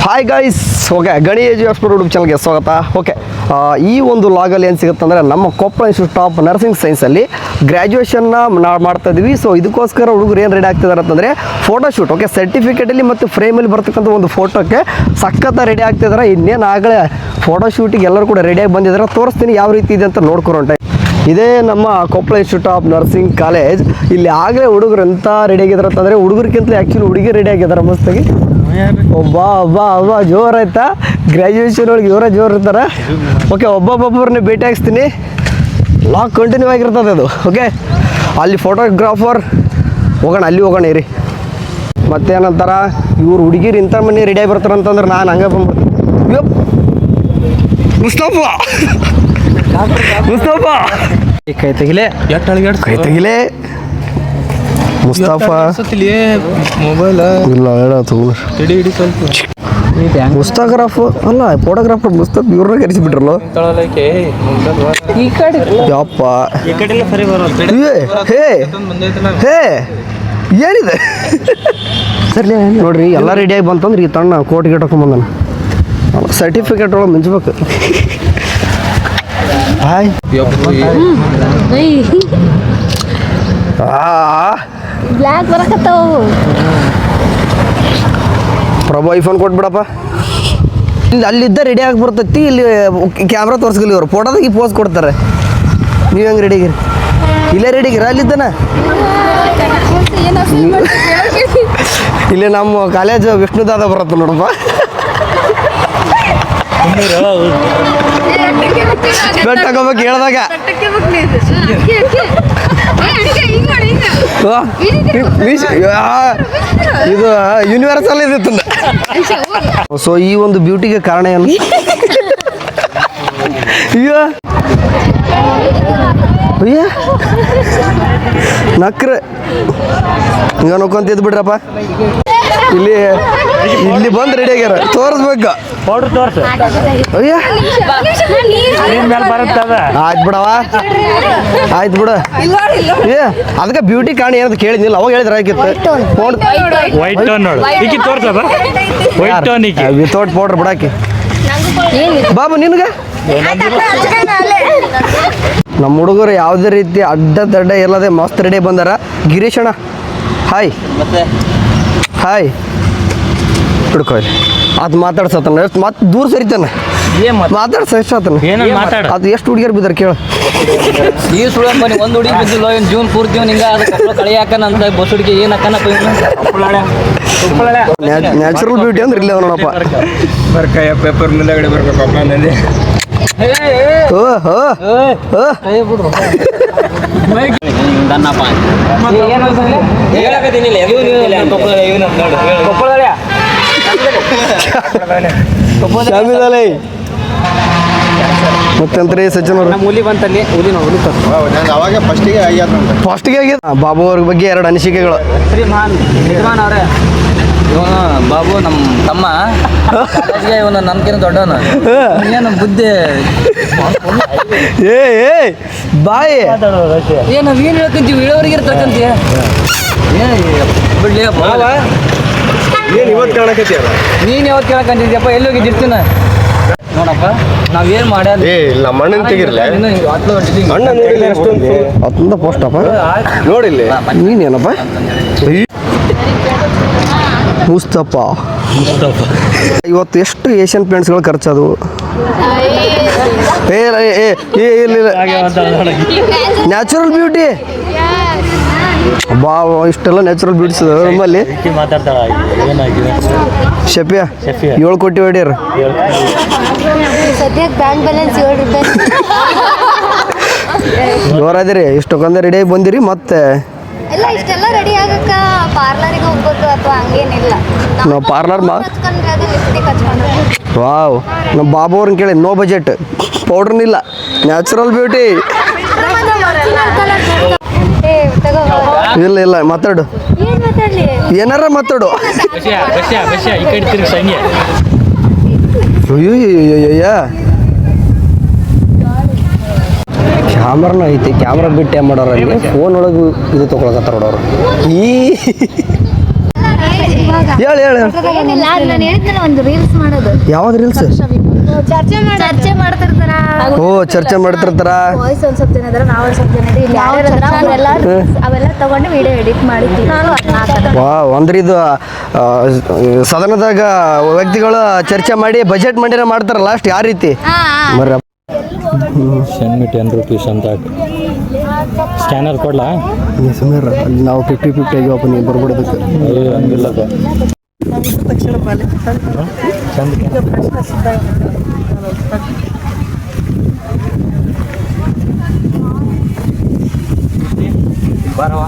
Hi guys, okay ಗಣಿ education YouTube ಚಾನಲ್ಗೆ ಸ್ವಾಗತ. ಓಕೆ, ಈ ಒಂದು ಲಾಗಲ್ಲಿ ಏನು ಸಿಗುತ್ತೆ ಅಂದರೆ ನಮ್ಮ ಕೊಪ್ಪಳ ಇನ್ಸ್ಟಿಟ್ಯೂಟ್ ಆಫ್ ನರ್ಸಿಂಗ್ ಸೈನ್ಸಲ್ಲಿ ಗ್ರ್ಯಾಜುಯೇಷನ್ನ ನಾವು ಮಾಡ್ತಾ ಇದ್ದೀವಿ. ಸೊ ಇದಕ್ಕೋಸ್ಕರ ಹುಡುಗರು ಏನು ರೆಡಿ ಆಗ್ತಿದ್ದಾರೆ ಅಂತಂದರೆ ಫೋಟೋಶೂಟ್. ಓಕೆ, ಸರ್ಟಿಫಿಕೇಟಲ್ಲಿ ಮತ್ತು ಫ್ರೇಮಲ್ಲಿ ಬರ್ತಕ್ಕಂಥ ಒಂದು ಫೋಟೋಕ್ಕೆ ಸಖತ್ತ ರೆಡಿ ಆಗ್ತಿದ್ದಾರೆ. ಇನ್ನೇನು ಆಗಲೇ ಫೋಟೋಶೂಟಿಗೆ ಎಲ್ಲರೂ ಕೂಡ ರೆಡಿಯಾಗಿ ಬಂದಿದ್ದಾರೆ. ತೋರಿಸ್ತೀನಿ ಯಾವ ರೀತಿ ಇದೆ ಅಂತ ನೋಡ್ಕೊರೋಂಟ. ಇದೇ ನಮ್ಮ Koppal institute of nursing college. ಇಲ್ಲಿ ಆಗಲೇ ಹುಡುಗರು ಎಂಥ ರೆಡಿ ಆಗಿದ್ದಾರೆ ಅಂತಂದರೆ ಹುಡುಗರಿಗಿಂತಲೇ ಆ್ಯಕ್ಚುಲಿ ಹುಡುಗಿ ರೆಡಿ ಆಗಿದ್ದಾರೆ ಮಸ್ತಾಗಿ. ಒಬ್ಬ ಜೋರು ಆಯ್ತಾ, ಗ್ರ್ಯಾಜುಯೇಷನ್ ಒಳಗೆ ಇವರೇ ಜೋರು ಇರ್ತಾರೆ. ಓಕೆ, ಒಬ್ಬೊಬ್ಬರನ್ನೇ ಭೇಟಿ ಹಾಕ್ಸ್ತೀನಿ. ಲಾಗ್ ಕಂಟಿನ್ಯೂ ಆಗಿರ್ತದೆ ಅದು. ಓಕೆ, ಅಲ್ಲಿ ಫೋಟೋಗ್ರಾಫರ್ ಹೋಗೋಣ, ಅಲ್ಲಿ ಹೋಗೋಣ ಇರಿ. ಮತ್ತೇನಂತಾರ ಇವ್ರು ಹುಡುಗಿರು ಇಂಥ ಮನೆ ರೆಡಿಯಾಗಿ ಬರ್ತಾರೆ ಅಂತಂದ್ರೆ ನಾನು ಹಂಗೆ ಬಂದ್ಬಿಡ್ತೀನಿ. ಯಪ್ ಮುಸ್ತಫಾ ಕೈ ತೆಗಿಲೆ ಮುಸ್ತಫಾ ಮೊಬೈಲ್ ಇಲ್ಲ ಹೇಳಿ ಸ್ವಲ್ಪ ಮುಸ್ತಾಗ್ರಾಫ್ ಅಲ್ಲ ಫೋಟೋಗ್ರಾಫರ್ ಮುಸ್ತಫ್ ಇವ್ರನ್ನ ಕರೆಸಿಬಿಟ್ರಲ್ಲ. ಯಪ್ಪ ಹೇ ಏನಿದೆ ಸರ್ ನೋಡ್ರಿ, ಎಲ್ಲ ರೆಡಿಯಾಗಿ ಬಂತಂದ್ರೆ ಈ ತಣ್ಣ ಕೋಟ್ ಗಿಟ್ ಹಾಕೊಂಬಂದಾನ. ಸರ್ಟಿಫಿಕೇಟ್ ಒಳಗೆ ಮಿಂಚ್ಬೇಕು. ಹಾಯ್ ಬ್ಲ್ಯಾಕ್ ಬರಕತ್ತಾವು. ಪ್ರಭು ಐಫೋನ್ ಕೊಟ್ಬಿಡಪ್ಪ. ಇಲ್ಲಿ ಅಲ್ಲಿದ್ದ ರೆಡಿ ಆಗಿ ಬರ್ತೈತಿ. ಇಲ್ಲಿ ಕ್ಯಾಮ್ರಾ ತೋರಿಸ್ಕಲಿ ಇವರು ಫೋಟೋದಾಗಿ ಪೋಸ್ ಕೊಡ್ತಾರೆ. ನೀವು ಹೆಂಗೆ ರೆಡಿಗಿರಿ? ಇಲ್ಲೇ ರೆಡಿಗಿರ ಅಲ್ಲಿದ್ದಾನ? ಇಲ್ಲಿ ನಮ್ಮ ಕಾಲೇಜ್ ವಿಷ್ಣುದಾದ ಬರುತ್ತೆ ನೋಡಪ್ಪ. ಬೆಟ್ ತಗೋಬೇಕು ಹೇಳ್ದಾಗ ಇದು ಯೂನಿವರ್ಸಲ್ ಇದಿತ್ತು. ಸೊ ಈ ಒಂದು ಬ್ಯೂಟಿಗೆ ಕಾರಣ ಏನು? ಅಯ್ಯ ನಕ್ರ ಈಗ ನೋಡ್ಕೊಂತ ಬಿಡ್ರಪ್ಪ. ಇಲ್ಲಿ ಬಂದು ರೆಡಿ ಆಗ್ಯಾರ, ತೋರಿಸ್ಬೇಕು. ಅಯ್ಯ ಆಯ್ತು ಬಿಡವ, ಆಯ್ತು ಬಿಡ. ಏ ಅದಕ್ಕೆ ಬ್ಯೂಟಿ ಕಾರಣ ಏನಂತ ಕೇಳಿದ್ನಿಲ್ಲ, ಅವಾಗ ಹೇಳಿದ್ರೆ ಆಗಿತ್ತು. ವಿತೌಟ್ ಪೌಡ್ರ್ ಬಿಡಾಕಿ ಬಾಬು ನಿನ್ಗೆ. ನಮ್ಮ ಹುಡುಗರು ಯಾವುದೇ ರೀತಿ ಅಡ್ಡ ದಡ್ಡ ಇಲ್ಲದೆ ಮಸ್ತ್ ರೆಡಿ ಬಂದಾರ. ಗಿರೀಶ್ ಅಣ್ಣ ಹಾಯ್. ಹಾಯ್ ಹಿಡ್ಕೊಳ್ಳಿ. ಅದು ಮಾತಾಡ್ಸತ್ತಾನ, ಮತ್ತೆ ದೂರ ಸರಿತಾನೆ ಮಾತಾಡ್ಸತ್ತಾನ. ಅದು ಎಷ್ಟು ಹುಡುಗಿಯರು ಬಿದ್ದಾರ ಕೇಳ. ಈ ಸುಳ್ಳು ಒಂದು ಹುಡುಗಿ ಬಿದ್ದಿಲ್ಲ ಜೂನ್ ಪೂರ್ತಿ ಹಿಂಗೆ ಅದಕ್ಕೆ ಕಳಿಯಾಕನಂತ ಬಸ್ ಹುಡುಗಿ ಏನು ಹಾಕನಪ್ಪ. ನ್ಯಾಚುರಲ್ ಬ್ಯೂಟಿ ಅಂದ್ರೆ ಇಲ್ಲೇ ನೋಡಪ್ಪ. ಬರ್ಕಾಯ ಪೇಪರ್ ಮುಂದಗಡೆ ಬರ್ಬೇಕಪ್ಪ ನಂದಿ. ಮತ್ತೆಂತ್ರಿ ಸಚಿನ್ ಅವ್ರು ಹುಲಿ ಬಂತಲ್ಲಿ ಹುಲಿ ಅವಾಗ ಫಸ್ಟಿಗೆ ಆಗ್ಯದ. ಬಾಬು ಅವ್ರ ಬಗ್ಗೆ ಎರಡು ಅನಿಸಿಕೆಗಳು. ಶ್ರೀಮಾನ್ ಯಜಮಾನ್ ಅವರೇ, ಇವನು ಬಾಬು ನಮ್ಮ ತಮ್ಮ, ಇವನು ನನ್ಕಿನ ದೊಡ್ಡವನು. ಏನು ಬುದ್ಧಿ ಏ ಬಾಯಿ ಏನು ಏನು ಹೇಳ್ಕೊಂತೀವಿ, ಇಳವರಿಗೆ ಇರ್ತಕ್ಕಂತೀಯ ಬಿಡ್ಲಿ. ಏನು ಇವತ್ತು ಕಾಣಕತ್ತೀಯ? ನೀನು ಯಾವತ್ತು ಕೇಳಕ್ಕಂತಿದ್ಯಪ್ಪ, ಎಲ್ಲಿ ಹೋಗಿದ್ದಿರ್ತೀನ ನೋಡಪ್ಪ. ನಾವೇನು ಮಾಡ್ಯಾರ ನಮ್ಮ ಅಣ್ಣನ ತೆಗಿರ್ಲ ಅಣ್ಣ ನೋಡಿಲ್ಲ ಅಷ್ಟೊಂದು ಅದೊಂದ ಪೋಸ್ಟಪ್ಪ ನೋಡಿಲ್ಲ. ನೀನೇನಪ್ಪ ಮುಸ್ತಫಾ. ಇವತ್ತು ಎಷ್ಟು ಏಷ್ಯನ್ ಪೇಂಟ್ಸ್ಗಳು ಖರ್ಚದು? ಇಲ್ಲ ನ್ಯಾಚುರಲ್ ಬ್ಯೂಟಿ ಬಾ, ಇಷ್ಟೆಲ್ಲ ನ್ಯಾಚುರಲ್ ಬ್ಯೂಟಿಸ್ ನಮ್ಮಲ್ಲಿ. ಶಫಿಯಾ 7 ಕೋಟಿ ಹೊಡ್ಯಾರ. ಸದ್ಯಕ್ಕೆ ಬ್ಯಾಂಕ್ ಬ್ಯಾಲೆನ್ಸ್ 7 ರೂಪಾಯಿ. ಜೋರಾದಿರಿ, ಇಷ್ಟೊಂದು ರೆಡಿಯಾಗಿ ಬಂದಿರಿ. ಮತ್ತೆ ಎಲ್ಲ ಇಷ್ಟೆಲ್ಲ ರೆಡಿ ಆಗಕ್ಕ ಪಾರ್ಲರಿಗೆ ಹೋಗ್ಬೋದು ಅಥವಾ ಹಂಗೇನಿಲ್ಲ. ನಾವು ಪಾರ್ಲರ್ ಹಚ್ಕೊಂಡ್ರೆ ಅದು ಲಿಪ್ಸ್ಟಿಕ್ ಹಚ್ಕೊಂಡು. ವಾವ್, ನಮ್ಮ ಬಾಬು ಅವ್ರನ್ನ ಕೇಳಿ ನೋ ಬಜೆಟ್, ಪೌಡ್ರನ್ನಿಲ್ಲ, ನ್ಯಾಚುರಲ್ ಬ್ಯೂಟಿ. ಇಲ್ಲ ಮಾತಾಡು, ಏನ್ ಮಾತಾಡ್ಲಿ, ಏನಾರ ಮಾತಾಡು. ಕ್ಯಾಮ್ರಾನ ಐತಿ, ಕ್ಯಾಮ್ರಾ ಬಿಟ್ಟು ಏನು ಮಾಡೋರು ಅಲ್ಲಿ ಫೋನ್ ಒಳಗೆ ಇದು ತೊಗೊಳಕತ್ತಾರ ನೋಡೋರು. ಈ ಹೇಳು ಹೇಳು ಏನಿಲ್ಲ ನಾನು ಹೇಳಿದ್ನಲ್ಲ ಒಂದು ರೀಲ್ಸ್ ಮಾಡೋದು ಯಾವ್ದು ರೀಲ್ಸ್? ಚರ್ಚೆ ಮಾಡ್ತಿರ್ತಾರ ಓ ಚರ್ಚೆ ಮಾಡ್ತಿರ್ತಾರ. ವಾಯ್ಸ್ ಒಂದ್ ಸ್ವಲ್ಪ ಜನ ಇದಾರೆ, ನಾವು ಒಂದ್ ಸ್ವಲ್ಪ ಜನ ಇಲ್ಲಿ ಅವೆಲ್ಲ ತಗೊಂಡು ವಿಡಿಯೋ ಎಡಿಟ್ ಮಾಡಿದ್ವಿ. ವಾ ಅಂದ್ರೆ ಇದು ಸದನದಾಗ ವ್ಯಕ್ತಿಗಳು ಚರ್ಚೆ ಮಾಡಿ ಬಜೆಟ್ ಮಂಡಿನ ಮಾಡ್ತಾರ ಲಾಸ್ಟ್ ಯಾವ ರೀತಿ ಬರ್ರಿ. ಸೆಂಡ್ ಮಿ 10 rupees ಅಂತ ಸ್ಕ್ಯಾನರ್ ಕೊಡ್ಲಾ? ಸುಮ್ಮನೆ ಅಲ್ಲಿ ನಾವು 50-50 ಆಗ್ಯಾವಪ್ಪ, ನೀವು ಬರ್ಬಿಡೋದಕ್ಕೆ. ಹಂಗಿಲ್ಲಪ್ಪ. ಬರವಾ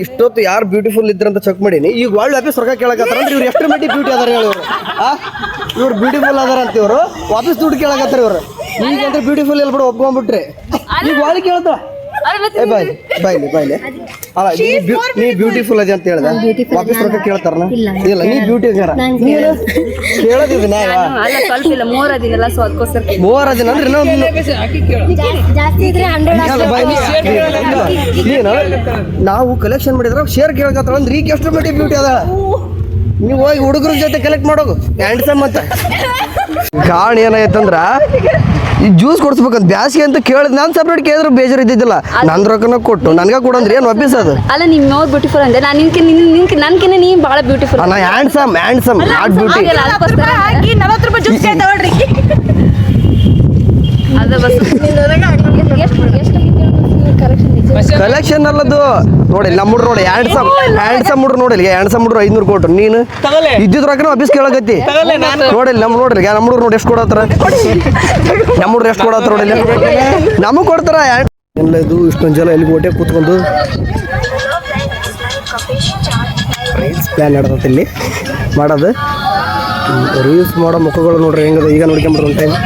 ಇಷ್ಟೊತ್ತು ಯಾರು ಬ್ಯೂಟಿಫುಲ್ ಇದ್ರಂತ ಚೆಕ್ ಮಾಡೀನಿ. ಈಗ ಒಳ್ಳೆ ವಾಪಸ್ ರೊಕ್ಕ ಕೇಳಕತ್ತಾರ ಅಂದ್ರೆ ಇವ್ರು ಎಷ್ಟು ಮಟ್ಟಿ ಬ್ಯೂಟಿ ಅದಾರ ಹೇಳಿ. ಇವ್ರು ಬ್ಯೂಟಿಫುಲ್ ಅದಾರ ಅಂತ ಇವರು ವಾಪಸ್ ದುಡ್ಡು ಕೇಳಕತ್ತಾರ ಇವ್ರು. ಈಗ ಅಂದ್ರೆ ಬ್ಯೂಟಿಫುಲ್ ಎಲ್ಲಿ ಬಿಡ ಒಪ್ಕೊಂಡ್ಬಿಟ್ರಿ. ಈಗ ಒಳ್ಳೆ ಕೇಳ್ದ ಬಾಯ್ಲಿ ಬಾಯ್ಲಿ ಬಾಯ್ಲಿ ಅಲ್ಲ ನೀ ಬ್ಯೂಟಿಫುಲ್ ಅದೇ ಅಂತ ಹೇಳ್ದ ವಾಪಸ್ ರೊಕ್ಕ ಕೇಳ್ತಾರನ? ಇಲ್ಲ ನೀ ಬ್ಯೂಟಿ ಕೇಳೋದಿದೆ ನ್ಯಾಯ. ಮೂವರ ದಿನ ಅಂದ್ರೆ ಏನು ನಾವು ಕಲೆಕ್ಷನ್ ಮಾಡಿದ್ರ ಶೇರ್ ಕೇಳಕತ್ತಾರ ಅಂದ್ರೆ ಈಗ ಎಷ್ಟು ಮಟ್ಟಿ ಬ್ಯೂಟಿ ಅದ. ನೀವು ಹೋಗಿ ಹುಡುಗರ ಜೊತೆ ಕಲೆಕ್ಟ್ ಮಾಡೋದು ಹ್ಯಾಂಡ್ಸಮ್ ಅಂತ. ಕಾರಣ ಏನಾಯ್ತಂದ್ರ ಈ ಜ್ಯೂಸ್ ಕೊಡ್ಸ್ಬೇಕಂತ ಬ್ಯಾಸಿಗೆ ಅಂತ ಕೇಳಿದ್ ನಾನು ಸಪ್ರೇಟ್ ಕೇಳಿದ್ರು ಬೇಜಾರು ಇದ್ದಿದ್ದಿಲ್ಲ. ನನ್ ರೊಕ್ಕನ ಕೊಟ್ಟು ನನ್ಗ ಕೊಡಂದ್ರೆ ಏನು ವಾಪಸ್ ಅದು ಅಲ್ಲ. ನಿಮ್ ನೋಡ್ ಬ್ಯೂಟಿಫುಲ್ ಅಂದ್ರೆ ನಾನು ನನ್ಕಿನ್ನ ನೀ ಬಹಳ ಬ್ಯೂಟಿಫುಲ್. ನಾ ಹ್ಯಾಂಡ್ಸಮ್ ನಾಟ್ ಬ್ಯೂಟಿ. 40 ರೂಪಾಯಿ ಜ್ಯೂಸ್ ತಗೊಳ್ರಿ. ಅದ ಬಸ್ ಕಲೆಕ್ಷನ್ ಅಲ್ಲದು ನೋಡಿ. ನಮ್ಮ ಹುಡ್ರು ನೋಡಿ ಹ್ಯಾಂಡ್ಸಮ್ ಹುಡ್ರು ನೋಡಿ. ಹ್ಯಾಂಡ್ಸಮ್ ಹುಡ್ರು 500 ಕೊಟ್ರು. ನೀನು ಇದ್ದಿದ್ ರೊಕ್ಕನ ವಾಪಸ್ ಕೇಳಕತ್ತಿ ನೋಡಿ. ನಮ್ಮ ಹುಡ್ರು ನೋಡಿ ಎಷ್ಟು ಕೊಡತ್ತಾರ. ನಮ್ಮ ಹುಡ್ರು ಎಷ್ಟು ಕೊಡತ್ತಾರ ನೋಡಿ. ನಮಗ್ ಕೊಡ್ತಾರ ಎಲ್ಲ. ಇದು ಇಷ್ಟೊಂದು ಜನ ಎಲ್ಲಿ ಹೊಟ್ಟೆ ಕೂತ್ಕೊಂಡು ರೀಲ್ಸ್ ಪ್ಲಾನ್ ನಡೆದತ್ತೆ ಇಲ್ಲಿ ಮಾಡೋದು. ರೀಲ್ಸ್ ಮಾಡೋ ಮುಖಗಳು ನೋಡ್ರಿ ಹೆಂಗದ. ಈಗ ನೋಡ್ಕೊಂಬಿಡ್ರಿ ಒಂದು ಟೈಮ್.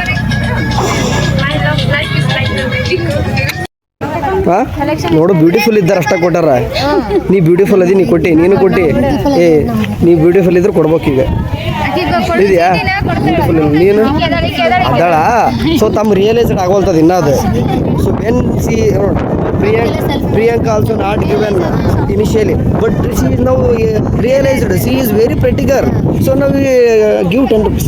ನೋಡು ಬ್ಯೂಟಿಫುಲ್ ಇದ್ದಾರೆ ಅಷ್ಟ ಕೊಟ್ಟಾರ. ನೀ ಬ್ಯೂಟಿಫುಲ್ ಅದಿ, ನೀ ಕೊಟ್ಟಿ, ನೀನು ಕೊಟ್ಟಿ. ನೀ ಬ್ಯೂಟಿಫುಲ್ ಇದ್ರೆ ಕೊಡ್ಬೇಕು. ಈಗ ಇದೆಯಾ ಬ್ಯೂಟಿಫುಲ್ ನೀನು ಅದಾಳ. ಸೊ ತಮ್ಮ ರಿಯಲೈಸ್ಡ್ ಆಗೋಲ್ತದ ಇನ್ನ ಅದು. So when she Priyanka also not given initially but she is now realised she is very pretty girl. So ನಾವು give 10 rupees.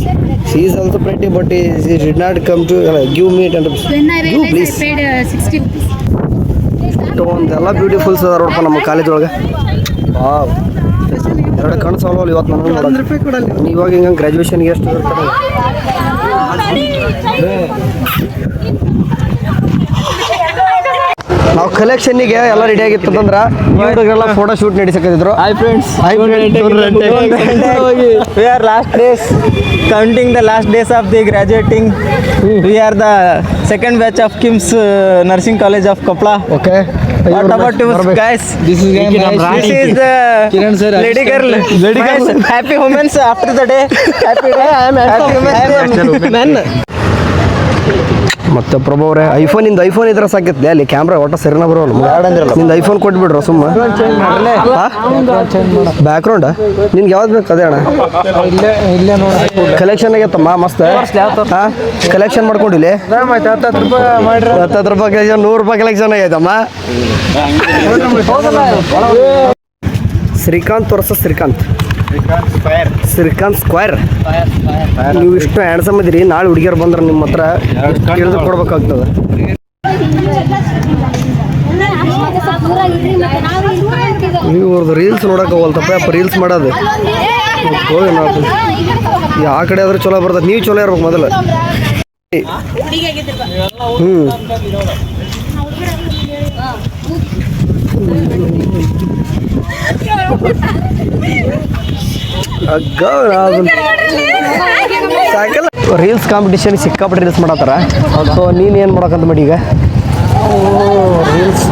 She is also pretty but she did not come to give me 10 rupees. Give please. ಒಂದೆಲ್ಲ beautifuls ಅದಾರ ನೋಡಪ್ಪ ನಮ್ಮ college ಒಳಗೆ. Wow, 2 ಕಣ್ಣು ಸಾಲವಲ್ಲ ಇವತ್ತು ನನಗೆ ನೋಡೋದು. ಇವಾಗ ಹಿಂಗೆ ಗ್ರ್ಯಾಜುಯೇಷನ್ಗೆ ಎಷ್ಟು ಇರ್ತಾರೆ. ನಾವು ಕಲೆಕ್ಷನ್ನಿಗೆ ಎಲ್ಲ ರೆಡಿ ಆಗಿತ್ತಂದ್ರೆ ಇವ್ರಿಗೆಲ್ಲ ಫೋಟೋ ಶೂಟ್ ನಡೆಸಕತ್ತಿದ್ರು. Hi friends, we are last days counting the last days of the graduating. We are the second batch of KIMS Nursing College of Koppala. Okay. What about you guys? This is the Kiran sir, lady girl. Happy women's after the day. Happy day. I am men. ಮತ್ತೆ ಪ್ರಭು ಅವರೇ iPhone ಇದ್ರೆ ಸಾಕಿತ್ತೆ. ಅಲ್ಲಿ camera ಒಟ್ಟು ಸರಿನ ಬರೋಲ್ಲ. ನಿಂದು iPhone ಕೊಟ್ಬಿಡ್ರ ಸುಮ್ಮ. Back ground ನಿನ್ಗೆ ಯಾವ್ದು ಬೇಕು ಅದೇ ಅಣ್ಣ. ಕಲೆಕ್ಷನ್ ಆಗೈತಮ್ಮ ಮಸ್ತ್. ಕಲೆಕ್ಷನ್ ಮಾಡ್ಕೊಂಡಿಲ್ಲ 10 ರೂಪಾಯಿ ಕಲೆಕ್ಷನ್ 100 ರೂಪಾಯಿ ಕಲೆಕ್ಷನ್ ಆಗೈತಮ್ಮ. Srikanth versus Srikanth square. ನೀವು ಇಷ್ಟು ಹ್ಯಾಂಡ್ಸಮ್ ಇದ್ರಿ. ನಾಳೆ ಹುಡುಗಿಯರು ಬಂದ್ರೆ ನಿಮ್ಮ ಹತ್ರ ಕೇಳಿದ್ರೆ ಕೊಡ್ಬೇಕಾಗ್ತದೆ. ಇವ್ರದ್ದು ರೀಲ್ಸ್ ನೋಡಕ್ಕೆ ಹೋಗಲ್ತಪ್ಪ. ರೀಲ್ಸ್ ಮಾಡೋದು ಆ ಕಡೆ ಆದ್ರೆ ಚಲೋ ಬರ್ತದೆ. ನೀವು ಚಲೋ ಇರ್ಬೇಕು ಮೊದಲು. ರೀಲ್ಸ್ ಕಾಂಪಿಟೇಷನ್ ಸಿಕ್ಕಾಪಟ್ಟೆ ರೀಲ್ಸ್ ಮಾಡತ್ತಾರ. ಸೊ ನೀನು ಏನು ಮಾಡೋಕಂತ ಮಾಡಿ ಈಗ ರೀಲ್ಸ್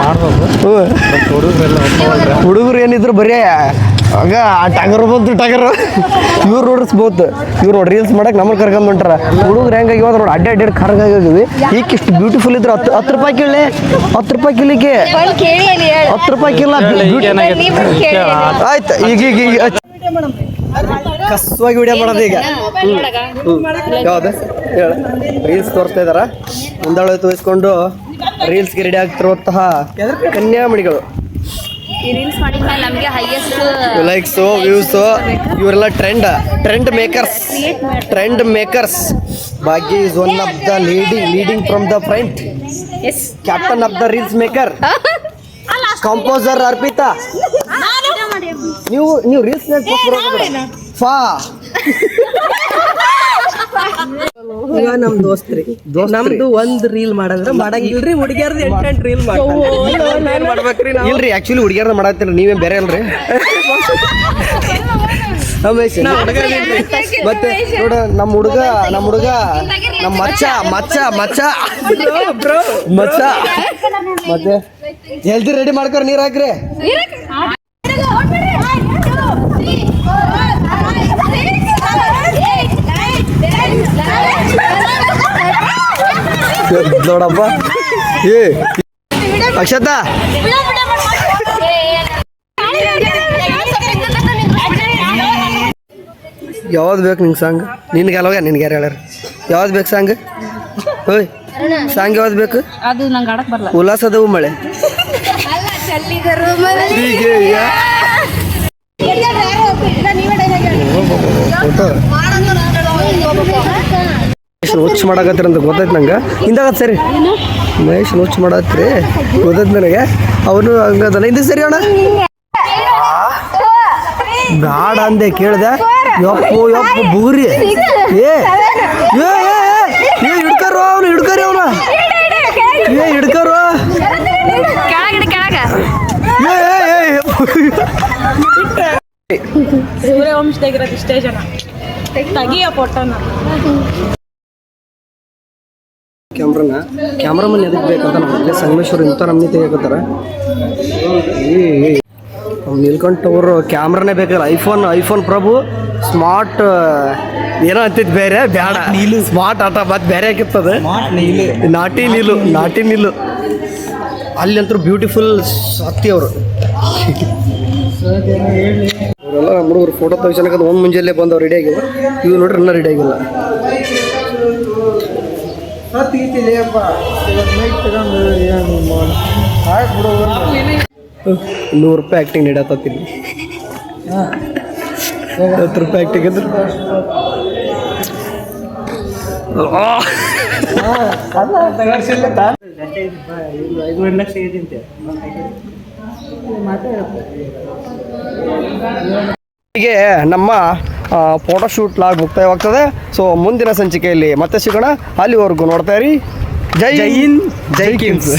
ಮಾಡ್ಬೋದು ಹುಡುಗರು ಏನಿದ್ರು ಬರೀ ಆಗ ಆ ಟಗರು ಬಂತು ಟಗರು ಇವ್ರು ನೋಡಿಸ್ಬೋದು ಇವ್ರು ನೋಡಿ ರೀಲ್ಸ್ ಮಾಡಕ್ಕೆ ನಮ್ಮನ್ನು ಕರ್ಕೊಂಡ್ ಹೊಂಟಾರ ಹುಡುಗರು ಹೆಂಗಾಗಿ ಹೋದ್ರೆ ನೋಡಿ ಅಡ್ಡ ಕರ್ಗಾಗಿವಿ ಈಗ ಇಷ್ಟು ಬ್ಯೂಟಿಫುಲ್ ಇದ್ರು 10 ರೂಪಾಯಿ ಕೇಳಿ 10 ರೂಪಾಯಿ ಕಿಲಿಗೆ 10 ರೂಪಾಯಿ ಕಿಲ್ಲ ಆಯ್ತು ಈಗ ಕಸ್ವಾಗಿ ವಿಡಿಯೋ ಮಾಡೋದು ಈಗ ಯಾವ್ದು ಹೇಳ ರೀಲ್ಸ್ ತೋರಿಸ್ತಾ ಇದಾರ ಮುಂದಾಳು ತೋರಿಸ್ಕೊಂಡು ರೀಲ್ಸ್ಗೆ ರೆಡಿ ಆಗ್ತಿರುವಂತಹ ಕನ್ಯಾಮಣಿಗಳು ಈ ರೀಲ್ಸ್ ಮಾಡಿದ್ಮೇಲೆ ನಮಗೆ ಹೈಯೆಸ್ಟ್ ಲೈಕ್ಸು ವ್ಯೂಸು ಇವರೆಲ್ಲ trend makers Bhagya is one of the leading from the front captain of the reels maker composer Arpita ನೀವು ರೀಲ್ಸ್ ಫಾ ಈಗ ನಮ್ ದೋಸ್ತ್ರಿ ನಮ್ದು ಒಂದ್ ರೀಲ್ ಮಾಡಂದ್ರ ಮಾಡಂಗಿಲ್ರಿ ಹುಡುಗಿಯರ್ದು 8 ರೀಲ್ ಮಾಡ್ಬೇಕ್ರಿ ಇಲ್ರಿ ಆಕ್ಚುಲಿ ಹುಡುಗಿಯರ್ನ ಮಾಡತ್ತೀರಿ ನೀವೇ ಬೇರೆ ಅಲ್ರಿ ರಮೇಶ್ ಮತ್ತೆ ನೋಡ ನಮ್ಮ ಹುಡುಗ ನಮ್ಮ ಮಚ್ಚ ಮತ್ತೆ ಜಲ್ದಿ ರೆಡಿ ಮಾಡ್ಕೊರಿ ನೀರ್ ಹಾಕ್ರಿ ನೋಡಪ್ಪ ಏ ಅಕ್ಷತಾ ಯಾವ್ದು ಬೇಕು ನಿಂಗೆ ಸಾಂಗ್ ನಿನ್ಗೆ ಅಲ್ವಾಗ ನಿನ್ಗೆ ಯಾರು ಹೇಳ್ಯಾರ ಯಾವ್ದು ಬೇಕು ಸಾಂಗ್ ಓಯ್ ಸಾಂಗ್ ಯಾವ್ದು ಬೇಕು ಅದು ನಂಗೆ ಆಡಕ್ ಬರಲ್ಲ ಉಲ್ಲಾಸದವು ಮಳೆ ಫೋಟೋ ಹುಚ್ಚು ಮಾಡಕತ್ತೀರ ಅಂತ ಗೊತ್ತೈತೆ ನಂಗೆ ಹಿಂದಾಗತ್ತೆ ಸರಿ ಮಹೇಶ್ ಹುಚ್ಚು ಮಾಡತ್ರಿ ಗೊತ್ತೈತೆ ನನಗೆ ಅವನು ಹಂಗದಲ್ಲ ಹಿಂದೆ ಸರಿ ಅಣ್ಣ ಬ್ಯಾಡ ಅಂದೆ ಕೇಳ್ದೆ ಯಪ್ಪ ಬೂರಿ ಏ ಹಿಡ್ಕರು ಅವನು ಹಿಡ್ಕರಿ ಅವನು ಹಿಡ್ಕರು ಸೂರ್ಯವಂಶದಾಗಿರೋದು ಇಷ್ಟೇ ಜನ ತೆಗಿಯ ಫೋಟೋನ ಕ್ಯಾಮ್ರಾಮನ್ ಎದಕ್ಕೆ ಬೇಕಂತ ನಮ್ಮಲ್ಲಿ ಸಂಗಮೇಶ್ವರ ಇಂಥ ನಮ್ಮನೆ ತೆಗಿಯಕತ್ತಾರ ನಿಲ್ಕೊಂಡವ್ರು ಕ್ಯಾಮ್ರಾನೇ ಬೇಕಲ್ಲ ಐಫೋನ್ ಪ್ರಭು ಸ್ಮಾರ್ಟ್ ಏನೋ ಅಂತಿದ್ದು ಬೇರೆ ಬೇಡ ನೀಲು ಸ್ಮಾರ್ಟ್ ಆಟ ಮತ್ತೆ ಬೇರೆ ಆಗಿರ್ತದೆ ನಾಟಿ ನೀಲು ಅಲ್ಲಿ ಅಂತೂ ಬ್ಯೂಟಿಫುಲ್ ಸತ್ತಿ ಅವರು ಅವರೆಲ್ಲ ನಮ್ಮ ಹುಡುಗರು ಫೋಟೋ ತೆಗಿಸೋಕೆ ಒಂದು ಮುಂಜಾನೆ ಬಂದವ್ರು ರೆಡಿ ಆಗಿಲ್ಲ ಇವು ನೋಡ್ರಿ ಇನ್ನೂ ರೆಡಿ ಆಗಿಲ್ಲ 100 ರೂಪಾಯಿ ಆ್ಯಕ್ಟಿಂಗ್ ನೀಡತ್ತೀನಿ 10 ರೂಪಾಯಿ ಆ್ಯಕ್ಟಿಂಗ್ ಅಂದ್ರೆ ಹೀಗೆ ನಮ್ಮ ಫೋಟೋಶೂಟ್ ಲಾಗ್ ಮುಕ್ತಾಯವಾಗ್ತದೆ. ಸೊ ಮುಂದಿನ ಸಂಚಿಕೆಯಲ್ಲಿ ಮತ್ತೆ ಸಿಗೋಣ. ಅಲ್ಲಿವರೆಗೂ ನೋಡ್ತಾ ಇರಿ. ಜೈ ಹಿಂದ್, ಜೈ ಕಿಮ್ಸ್.